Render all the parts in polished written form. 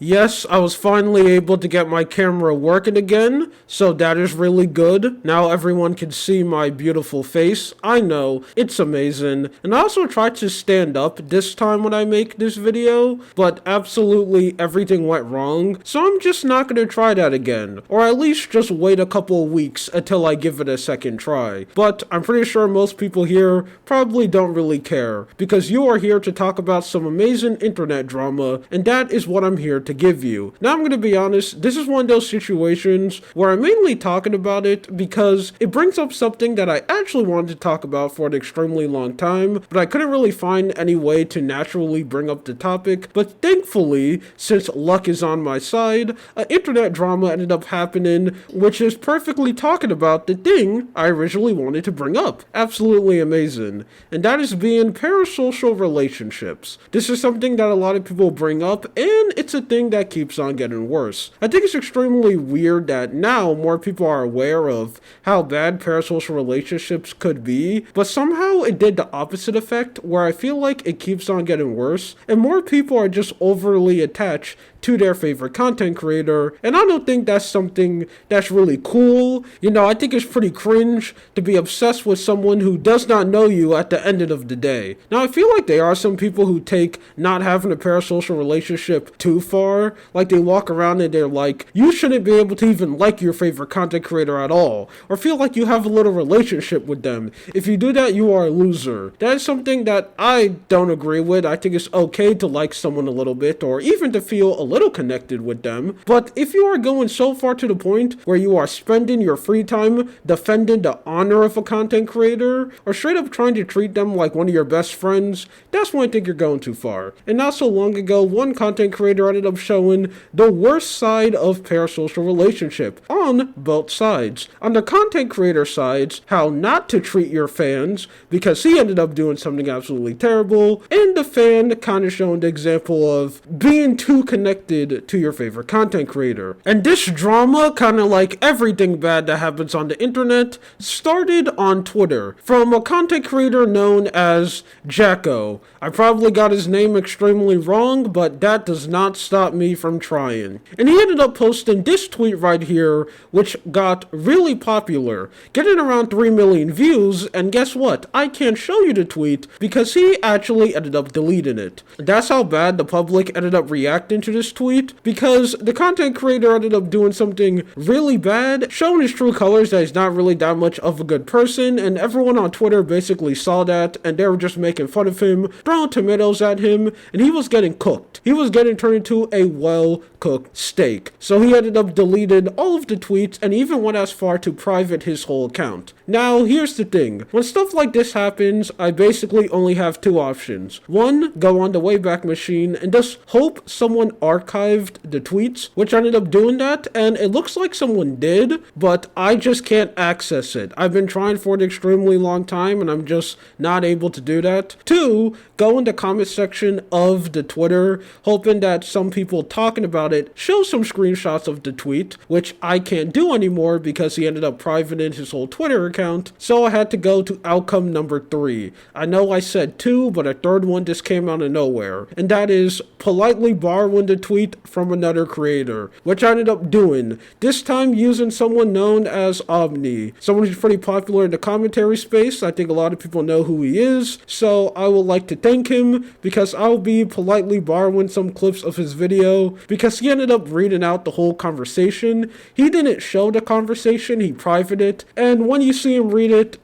Yes, I was finally able to get my camera working again, so that is really good. Now everyone can see my beautiful face. I know, it's amazing. And I also tried to stand up this time when I make this video, but absolutely everything went wrong, so I'm just not gonna try that again. Or at least just wait a couple of weeks until I give it a second try. But I'm pretty sure most people here probably don't really care, because you are here to talk about some amazing internet drama, and that is what I'm here to give you. Now I'm going to be honest, this is one of those situations where I'm mainly talking about it because it brings up something that I actually wanted to talk about for an extremely long time, but I couldn't really find any way to naturally bring up the topic. But thankfully, since luck is on my side, an internet drama ended up happening, which is perfectly talking about the thing I originally wanted to bring up. Absolutely amazing. And that is being parasocial relationships. This is something that a lot of people bring up, and it's a thing that keeps on getting worse. I think it's extremely weird that now more people are aware of how bad parasocial relationships could be, but somehow it did the opposite effect where I feel like it keeps on getting worse, and more people are just overly attached to their favorite content creator, and I don't think that's something that's really cool. You know, I think it's pretty cringe to be obsessed with someone who does not know you at the end of the day. Now, I feel like there are some people who take not having a parasocial relationship too far. Like, they walk around and they're like, you shouldn't be able to even like your favorite content creator at all, or feel like you have a little relationship with them. If you do that, you are a loser. That is something that I don't agree with. I think it's okay to like someone a little bit, or even to feel a little connected with them. But if you are going so far to the point where you are spending your free time defending the honor of a content creator, or straight up trying to treat them like one of your best friends, that's when I think you're going too far. And not so long ago, one content creator ended up showing the worst side of parasocial relationship on both sides. On the content creator sides, how not to treat your fans, because he ended up doing something absolutely terrible, and the fan kind of showing the example of being too connected to your favorite content creator. And this drama, kind of like everything bad that happens on the internet, started on Twitter from a content creator known as Jacko. I probably got his name extremely wrong, but that does not stop me from trying. And he ended up posting this tweet right here, which got really popular, getting around 3 million views, and guess what? I can't show you the tweet because he actually ended up deleting it. That's how bad the public ended up reacting to this tweet, because the content creator ended up doing something really bad, showing his true colors that he's not really that much of a good person, and everyone on Twitter basically saw that, and they were just making fun of him, throwing tomatoes at him, and he was getting cooked. He was getting turned into a well-cooked steak. So he ended up deleting all of the tweets, and even went as far to private his whole account. Now, here's the thing. When stuff like this happens, I basically only have two options. One, go on the Wayback Machine and just hope someone archived the tweets, which ended up doing that, and it looks like someone did, but I just can't access it. I've been trying for an extremely long time, and I'm just not able to do that. Two, go in the comment section of the Twitter, hoping that some people talking about it show some screenshots of the tweet, which I can't do anymore because he ended up privating his whole Twitter account, so I had to go to outcome number 3. I know I said 2, but a third one just came out of nowhere, and that is politely borrowing the tweet from another creator, which I ended up doing, this time using someone known as Omni, someone who's pretty popular in the commentary space. I think a lot of people know who he is, so I would like to thank him, because I'll be politely borrowing some clips of his video, because he ended up reading out the whole conversation. He didn't show the conversation, he privated it, and when you see him read it,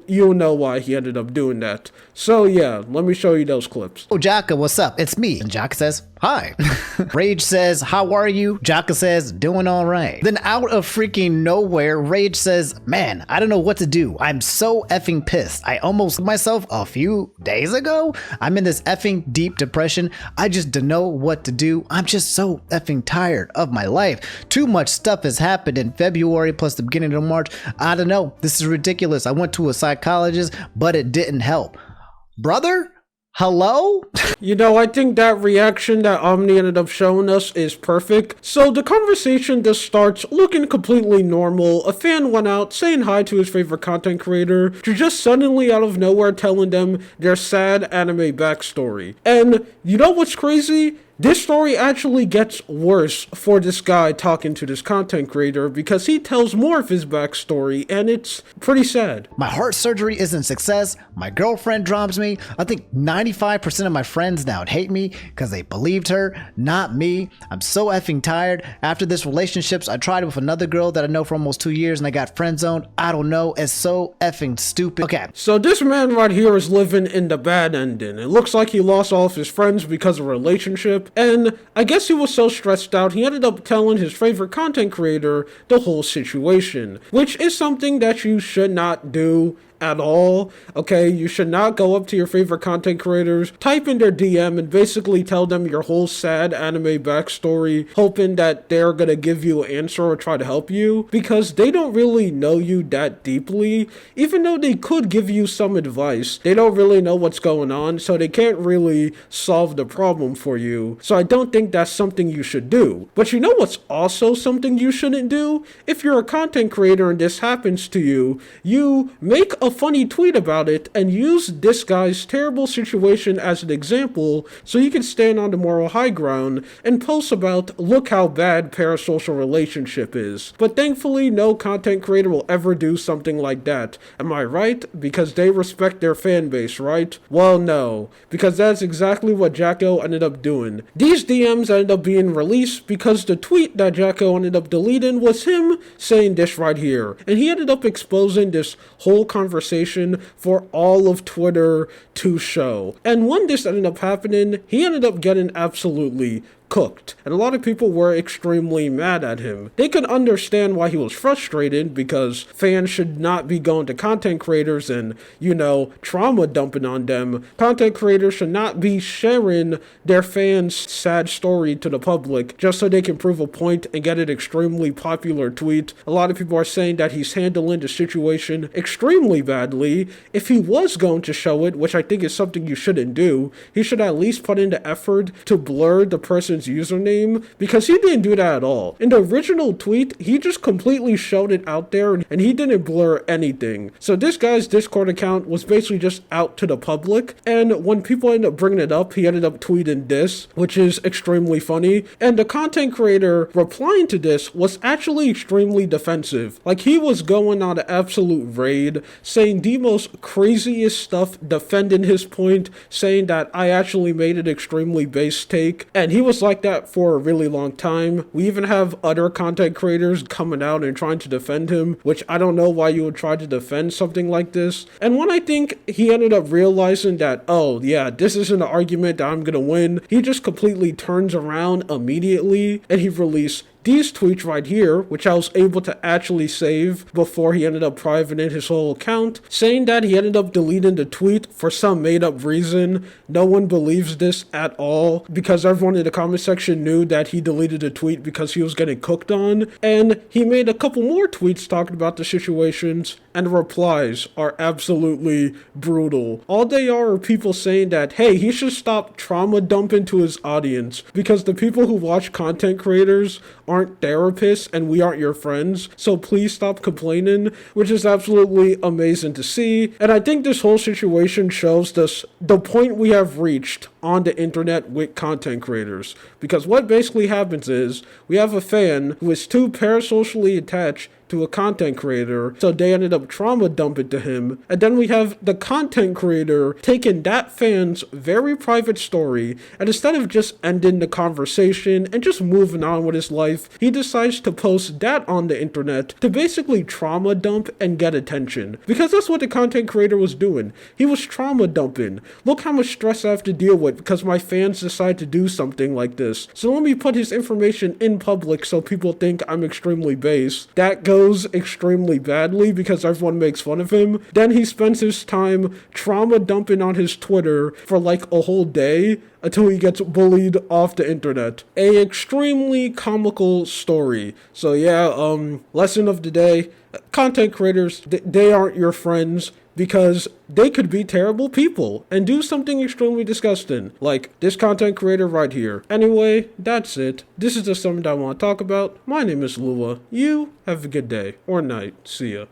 you'll know why he ended up doing that. So yeah, let me show you those clips. Oh, Jaka, what's up? It's me. And Jaka says, hi. Rage says, how are you? Jaka says, doing all right. Then out of freaking nowhere, Rage says, man, I don't know what to do. I'm so effing pissed. I almost myself a few days ago. I'm in this effing deep depression. I just don't know what to do. I'm just so effing tired of my life. Too much stuff has happened in February plus the beginning of March. I don't know. This is ridiculous. I went to a psychologist, but it didn't help. Brother? Hello? You know, I think that reaction that Omni ended up showing us is perfect. So the conversation just starts looking completely normal. A fan went out saying hi to his favorite content creator to just suddenly out of nowhere telling them their sad anime backstory. And you know what's crazy? This story actually gets worse for this guy talking to this content creator because he tells more of his backstory and it's pretty sad. My heart surgery isn't a success. My girlfriend drops me. I think 95% of my friends now hate me because they believed her, not me. I'm so effing tired. After this relationships, I tried with another girl that I know for almost 2 years and I got friend zoned. I don't know. It's so effing stupid. Okay. So this man right here is living in the bad ending. It looks like he lost all of his friends because of a relationship, and I guess he was so stressed out he ended up telling his favorite content creator the whole situation, which is something that you should not do at all. Okay, you should not go up to your favorite content creators, type in their DM, and basically tell them your whole sad anime backstory, hoping that they're gonna give you an answer or try to help you, because they don't really know you that deeply. Even though they could give you some advice, they don't really know what's going on, so they can't really solve the problem for you. So I don't think that's something you should do. But you know what's also something you shouldn't do? If you're a content creator and this happens to you, you make a funny tweet about it and use this guy's terrible situation as an example so you can stand on the moral high ground and post about, look how bad parasocial relationship is. But thankfully no content creator will ever do something like that. Am I right? Because they respect their fan base, right? Well, no, because that's exactly what Jacko ended up doing. These DMs ended up being released because the tweet that Jacko ended up deleting was him saying this right here, and he ended up exposing this whole conversation for all of Twitter to show. And when this ended up happening, he ended up getting absolutely cooked, and a lot of people were extremely mad at him. They could understand why he was frustrated, because fans should not be going to content creators and, trauma dumping on them. Content creators should not be sharing their fans' sad story to the public just so they can prove a point and get an extremely popular tweet. A lot of people are saying that he's handling the situation extremely badly. If he was going to show it, which I think is something you shouldn't do, he should at least put in the effort to blur the person's username, because he didn't do that at all. In the original tweet, he just completely showed it out there and he didn't blur anything. So this guy's Discord account was basically just out to the public, and when people ended up bringing it up, he ended up tweeting this, which is extremely funny. And the content creator replying to this was actually extremely defensive. Like, he was going on an absolute raid, saying the most craziest stuff, defending his point, saying that I actually made an extremely base take, and he was like that for a really long time. We even have other content creators coming out and trying to defend him, which I don't know why you would try to defend something like this. And when I think he ended up realizing that, oh yeah, this isn't an argument that I'm gonna win, he just completely turns around immediately and he released these tweets right here, which I was able to actually save before he ended up privating his whole account, saying that he ended up deleting the tweet for some made-up reason. No one believes this at all, because everyone in the comment section knew that he deleted the tweet because he was getting cooked on, and he made a couple more tweets talking about the situations, and the replies are absolutely brutal. All they are people saying that, hey, he should stop trauma dumping to his audience, because the people who watch content creators aren't therapists and we aren't your friends, so please stop complaining, which is absolutely amazing to see. And I think this whole situation shows us the point we have reached on the internet with content creators, because what basically happens is we have a fan who is too parasocially attached to a content creator, so they ended up trauma dumping to him, and then we have the content creator taking that fan's very private story, and instead of just ending the conversation and just moving on with his life, he decides to post that on the internet to basically trauma dump and get attention, because that's what the content creator was doing. He was trauma dumping. Look how much stress I have to deal with because my fans decide to do something like this, so let me put his information in public so people think I'm extremely base. That goes extremely badly because everyone makes fun of him. Then he spends his time trauma dumping on his Twitter for like a whole day until he gets bullied off the internet. A extremely comical story. So yeah, lesson of the day, content creators, they aren't your friends, because they could be terrible people and do something extremely disgusting, like this content creator right here. Anyway, that's it. This is just something that I want to talk about. My name is Lua. You have a good day or night. See ya.